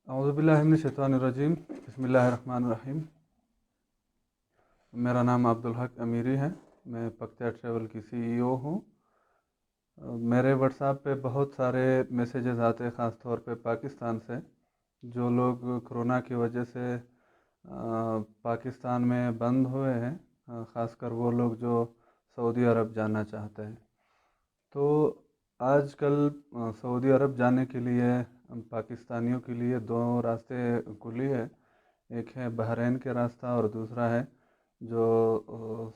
औज़ुबिल्लाहिमिनश्शैतानिर्रजीम बिस्मिल्लाहिर्रहमानिर्रहीम। मेरा नाम अब्दुल हक अमीरी है। मैं पख्तियार ट्रैवल की सीईओ हूँ। मेरे व्हाट्सएप पे बहुत सारे मैसेजेस आते हैं, ख़ास तौर पे पाकिस्तान से। जो लोग कोरोना की वजह से पाकिस्तान में बंद हुए हैं, ख़ासकर वो लोग जो सऊदी अरब जाना चाहते हैं। तो आजकल सऊदी अरब जाने के लिए पाकिस्तानियों के लिए दो रास्ते खुली है। एक है बहरीन के रास्ता और दूसरा है जो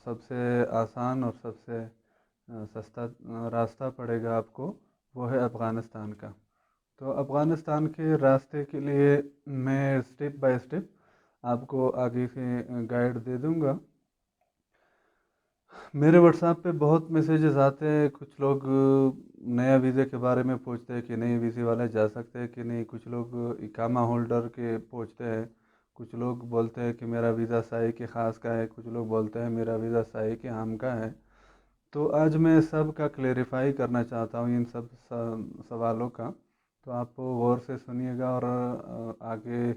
सबसे आसान और सबसे सस्ता रास्ता पड़ेगा आपको, वो है अफ़गानिस्तान का। तो अफ़गानिस्तान के रास्ते के लिए मैं स्टेप बाय स्टेप आपको आगे से गाइड दे दूंगा। मेरे व्हाट्सएप पे बहुत मैसेजेस आते हैं। कुछ लोग नया वीज़े के बारे में पूछते हैं कि नए वीज़े वाले जा सकते हैं कि नहीं। कुछ लोग इकामा होल्डर के पूछते हैं। कुछ लोग बोलते हैं कि मेरा वीज़ा साई के ख़ास का है। कुछ लोग बोलते हैं मेरा वीज़ा साई के आम का है। तो आज मैं सब का क्लेरिफाई करना चाहता हूँ, इन सब सवालों का। तो आप गौर से सुनिएगा और आगे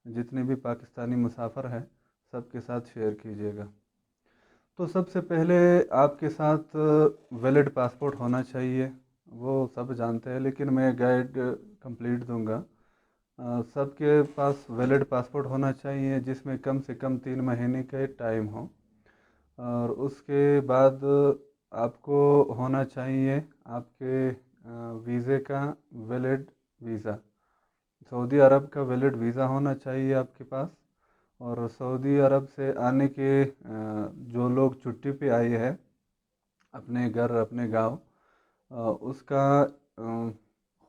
जितने भी पाकिस्तानी मुसाफिर हैं सबके साथ शेयर कीजिएगा। तो सबसे पहले आपके साथ वैलिड पासपोर्ट होना चाहिए। वो सब जानते हैं, लेकिन मैं गाइड कंप्लीट दूंगा। सबके पास वैलिड पासपोर्ट होना चाहिए जिसमें कम से कम 3 महीने का टाइम हो। और उसके बाद आपको होना चाहिए आपके वीज़े का वैलिड वीज़ा। सऊदी अरब का वैलिड वीज़ा होना चाहिए आपके पास। और सऊदी अरब से आने के जो लोग छुट्टी पे आए हैं अपने घर अपने गांव, उसका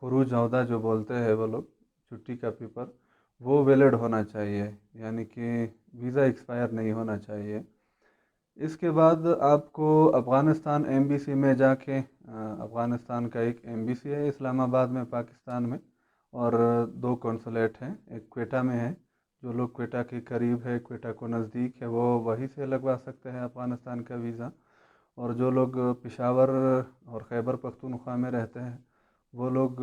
खुरूज अहदा जो बोलते हैं वो लोग, छुट्टी का पेपर, वो वैलिड होना चाहिए। यानी कि वीज़ा एक्सपायर नहीं होना चाहिए। इसके बाद आपको अफ़गानिस्तान एम्बेसी में जाके, अफ़गानिस्तान का एक एम्बेसी है इस्लामाबाद में पाकिस्तान में, और दो कौंसलेट हैं। एक क्वेटा में है। जो लोग क्वेटा के करीब है, क्वेटा को नज़दीक है, वो वहीं से लगवा सकते हैं अफ़गानिस्तान का वीज़ा। और जो लोग पेशावर और खैबर पख्तूनख्वा में रहते हैं वो लोग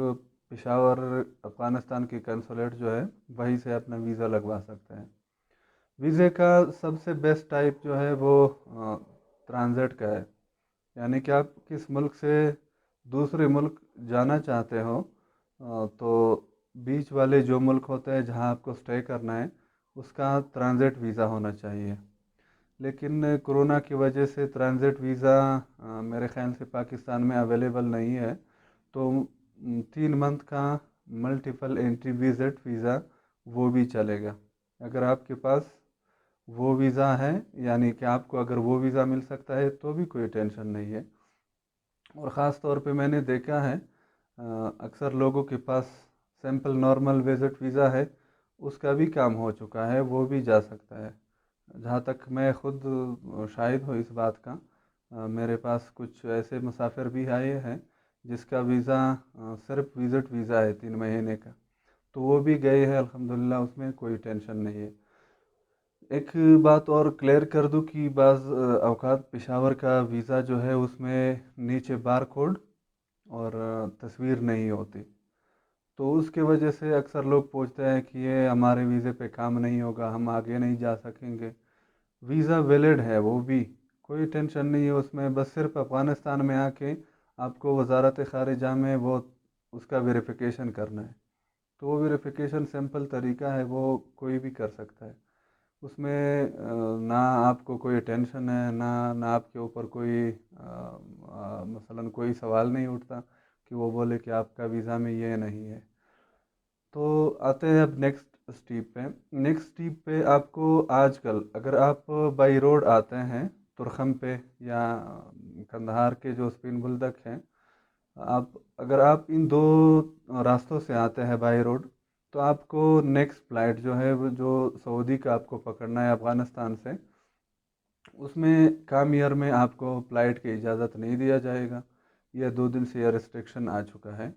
पेशावर अफ़गानिस्तान की कंसुलेट जो है वहीं से अपना वीज़ा लगवा सकते हैं। वीज़े का सबसे बेस्ट टाइप जो है वो ट्रांजिट का है। यानी कि आप किस मुल्क से दूसरे मुल्क जाना चाहते हो, तो बीच वाले जो मुल्क होते हैं जहां आपको स्टे करना है उसका ट्रांजिट वीज़ा होना चाहिए। लेकिन कोरोना की वजह से ट्रांजिट वीज़ा मेरे ख्याल से पाकिस्तान में अवेलेबल नहीं है। तो 3 मंथ का मल्टीपल एंट्री विजिट वीज़ा वो भी चलेगा। अगर आपके पास वो वीज़ा है, यानी कि आपको अगर वो वीज़ा मिल सकता है तो भी कोई टेंशन नहीं है। और ख़ास तौर पे मैंने देखा है अक्सर लोगों के पास सिंपल नॉर्मल विजिट वीज़ा है, उसका भी काम हो चुका है, वो भी जा सकता है। जहाँ तक मैं खुद शाहिद हूँ इस बात का, मेरे पास कुछ ऐसे मुसाफिर भी आए हैं जिसका वीज़ा सिर्फ विज़िट वीज़ा है 3 महीने का, तो वो भी गए हैं अल्हम्दुलिल्लाह, उसमें कोई टेंशन नहीं है। एक बात और क्लियर कर दूं कि बाज़ अवकात पेशावर का वीज़ा जो है उसमें नीचे बार कोड और तस्वीर नहीं होती। तो उसके वजह से अक्सर लोग पूछते हैं कि ये हमारे वीज़े पे काम नहीं होगा, हम आगे नहीं जा सकेंगे। वीज़ा वैलिड है, वो भी कोई टेंशन नहीं है उसमें। बस सिर्फ अफ़गानिस्तान में आके आपको वजारत ख़ारिजा में वो उसका वेरिफ़िकेशन करना है। तो वो वेरिफ़िकेशन सिंपल तरीका है, वो कोई भी कर सकता है। उसमें ना आपको कोई टेंशन है, ना आपके ऊपर कोई मसलन कोई सवाल नहीं उठता कि वो बोले कि आपका वीज़ा में ये नहीं है। तो आते हैं अब नेक्स्ट स्टेप पे। नेक्स्ट स्टेप पे आपको आजकल अगर आप बाई रोड आते हैं तुरखम पे या कंधार के जो स्पिन बुलदक हैं, आप अगर आप इन दो रास्तों से आते हैं बाई रोड, तो आपको नेक्स्ट फ़्लाइट जो है वो जो सऊदी का आपको पकड़ना है अफ़गानिस्तान से, उसमें काम ईयर में आपको फ़्लाइट की इजाज़त नहीं दिया जाएगा। यह 2 दिन से यह रिस्ट्रिक्शन आ चुका है।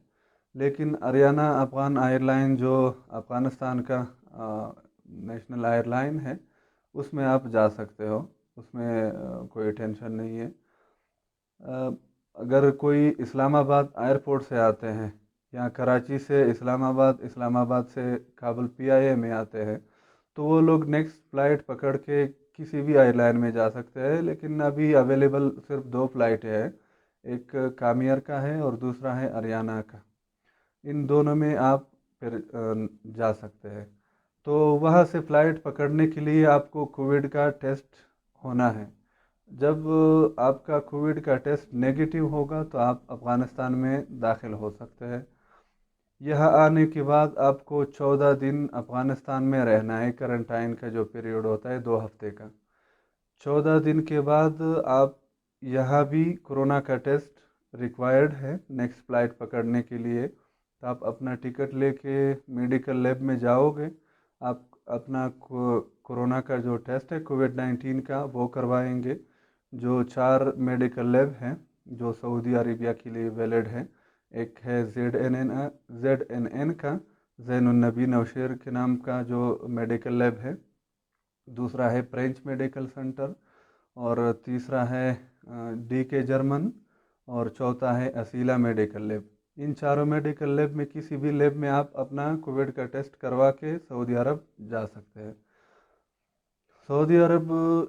लेकिन अरियाना अफ़गान एयरलाइन जो अफ़गानिस्तान का नेशनल एयरलाइन है, उसमें आप जा सकते हो। उसमें कोई टेंशन नहीं है। अ, अगर कोई इस्लामाबाद एयरपोर्ट से आते हैं यहाँ कराची से इस्लामाबाद, इस्लामाबाद से काबुल पीआईए में आते हैं, तो वो लोग नेक्स्ट फ़्लाइट पकड़ के किसी भी एयरलाइन में जा सकते हैं। लेकिन अभी अवेलेबल सिर्फ दो फ़्लाइट है, एक कामियर का है और दूसरा है अरियाना का। इन दोनों में आप फिर जा सकते हैं। तो वहाँ से फ़्लाइट पकड़ने के लिए आपको कोविड का टेस्ट होना है। जब आपका कोविड का टेस्ट नेगेटिव होगा तो आप अफ़गानिस्तान में दाखिल हो सकते हैं। यहाँ आने के बाद आपको 14 दिन अफ़गानिस्तान में रहना है। क्वारंटाइन का जो पीरियड होता है 2 हफ्ते का, 14 दिन के बाद आप यहाँ भी कोरोना का टेस्ट रिक्वायर्ड है नेक्स्ट फ़्लाइट पकड़ने के लिए। तो आप अपना टिकट लेके मेडिकल लैब में जाओगे, आप अपना कोरोना का जो टेस्ट है कोविड-19 का वो करवाएंगे। जो 4 मेडिकल लैब हैं जो सऊदी अरेबिया के लिए वैलिड है, एक है ZNN का, ज़ैनुन्नबी नौशेर के नाम का जो मेडिकल लैब है, दूसरा है फ्रेंच मेडिकल सेंटर, और तीसरा है DK जर्मन, और चौथा है असीला मेडिकल लैब। इन चारों मेडिकल लैब में किसी भी लैब में आप अपना कोविड का टेस्ट करवा के सऊदी अरब जा सकते हैं। सऊदी अरब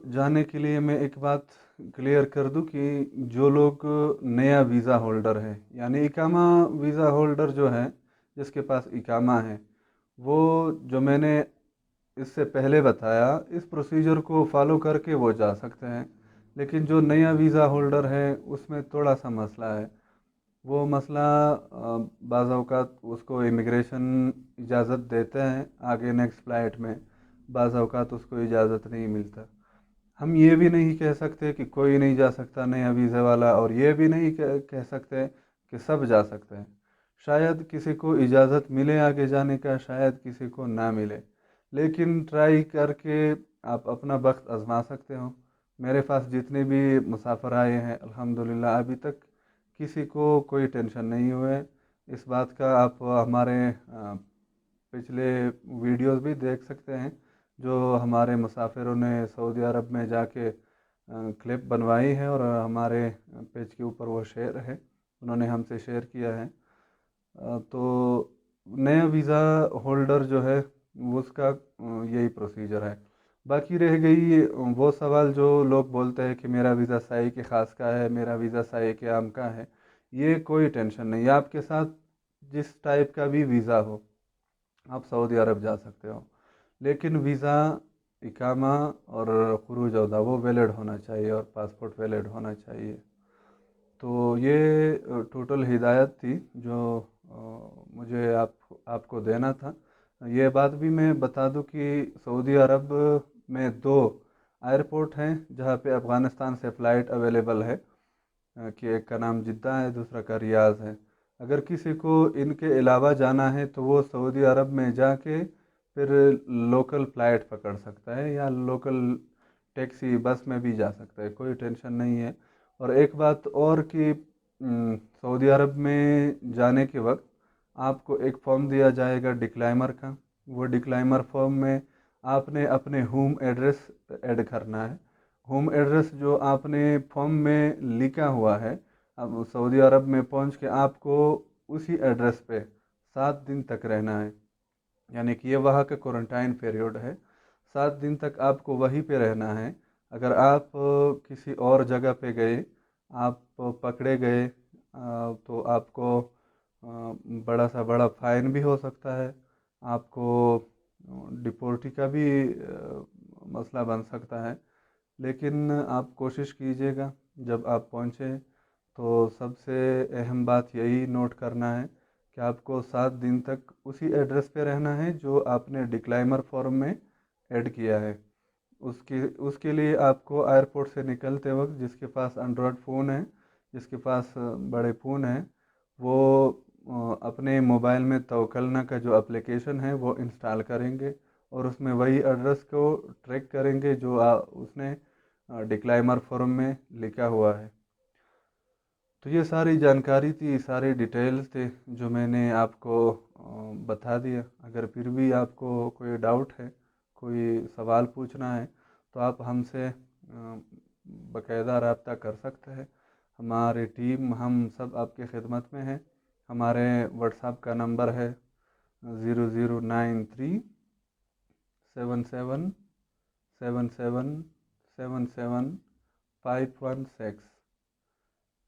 जाने के लिए मैं एक बात क्लियर कर दूं कि जो लोग नया वीज़ा होल्डर है, यानी इकामा वीज़ा होल्डर जो है, जिसके पास इकामा है, वो जो मैंने इससे पहले बताया इस प्रोसीजर को फॉलो करके वो जा सकते हैं। लेकिन जो नया वीज़ा होल्डर है उसमें थोड़ा सा मसला है। वो मसला बाज़ औक़ात उसको इमिग्रेशन इजाज़त देते हैं आगे नेक्स्ट फ़्लाइट में, बाज़ औक़ात उसको इजाज़त नहीं मिलता। हम ये भी नहीं कह सकते कि कोई नहीं जा सकता नया वीज़ा वाला, और ये भी नहीं कह सकते कि सब जा सकते हैं। शायद किसी को इजाज़त मिले आगे जाने का, शायद किसी को ना मिले, लेकिन ट्राई करके आप अपना वक्त आजमा सकते हो। मेरे पास जितने भी मुसाफिर आए हैं अल्हम्दुलिल्लाह अभी तक किसी को कोई टेंशन नहीं हुए इस बात का। आप हमारे पिछले वीडियोस भी देख सकते हैं जो हमारे मुसाफिरों ने सऊदी अरब में जाके क्लिप बनवाई है, और हमारे पेज के ऊपर वो शेयर है, उन्होंने हमसे शेयर किया है। तो नया वीज़ा होल्डर जो है उसका यही प्रोसीजर है। बाकी रह गई वो सवाल जो लोग बोलते हैं कि मेरा वीज़ा साई के ख़ास का है, मेरा वीज़ा साई के आम का है। ये कोई टेंशन नहीं है, आपके साथ जिस टाइप का भी वीज़ा हो आप सऊदी अरब जा सकते हो। लेकिन वीज़ा, इकामा और खुरूज अदा वो वैलिड होना चाहिए, और पासपोर्ट वैलिड होना चाहिए। तो ये टोटल हिदायत थी जो मुझे आपको देना था। ये बात भी मैं बता दूं कि सऊदी अरब में 2 एयरपोर्ट हैं जहाँ पे अफ़गानिस्तान से फ़्लाइट अवेलेबल है, कि एक का नाम जिद्दा है, दूसरा का रियाज़ है। अगर किसी को इनके अलावा जाना है तो वो सऊदी अरब में जाके फिर लोकल फ़्लाइट पकड़ सकता है, या लोकल टैक्सी बस में भी जा सकता है, कोई टेंशन नहीं है। और एक बात और कि सऊदी अरब में जाने के वक्त आपको एक फॉर्म दिया जाएगा डिक्लाइमर का। वो डिक्लाइमर फॉर्म में आपने अपने होम एड्रेस ऐड करना है। होम एड्रेस जो आपने फॉर्म में लिखा हुआ है, अब सऊदी अरब में पहुंच के आपको उसी एड्रेस पे 7 दिन तक रहना है। यानी कि ये वहाँ का क्वारंटाइन पीरियड है, 7 दिन तक आपको वहीं पे रहना है। अगर आप किसी और जगह पे गए, आप पकड़े गए, तो आपको बड़ा सा बड़ा फ़ाइन भी हो सकता है, आपको डिपोर्टी का भी मसला बन सकता है। लेकिन आप कोशिश कीजिएगा जब आप पहुँचे तो सबसे अहम बात यही नोट करना है कि आपको 7 दिन तक उसी एड्रेस पे रहना है जो आपने डिक्लाइमर फॉर्म में ऐड किया है। उसके उसके लिए आपको एयरपोर्ट से निकलते वक्त जिसके पास एंड्रॉयड फ़ोन है, जिसके पास बड़े फ़ोन हैं, वो अपने मोबाइल में तवक्लना का जो एप्लीकेशन है वो इंस्टॉल करेंगे, और उसमें वही एड्रेस को ट्रैक करेंगे जो उसने डिक्लाइमर फॉर्म में लिखा हुआ है। तो ये सारी जानकारी थी, सारे डिटेल्स थे जो मैंने आपको बता दिया। अगर फिर भी आपको कोई डाउट है, कोई सवाल पूछना है, तो आप हमसे बाकायदा रब्ता कर सकते हैं। हमारी टीम, हम सब आपके खिदमत में हैं। हमारे व्हाट्सएप का नंबर है 009377777751 6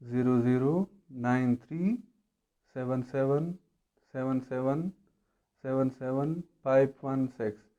009377777751 6।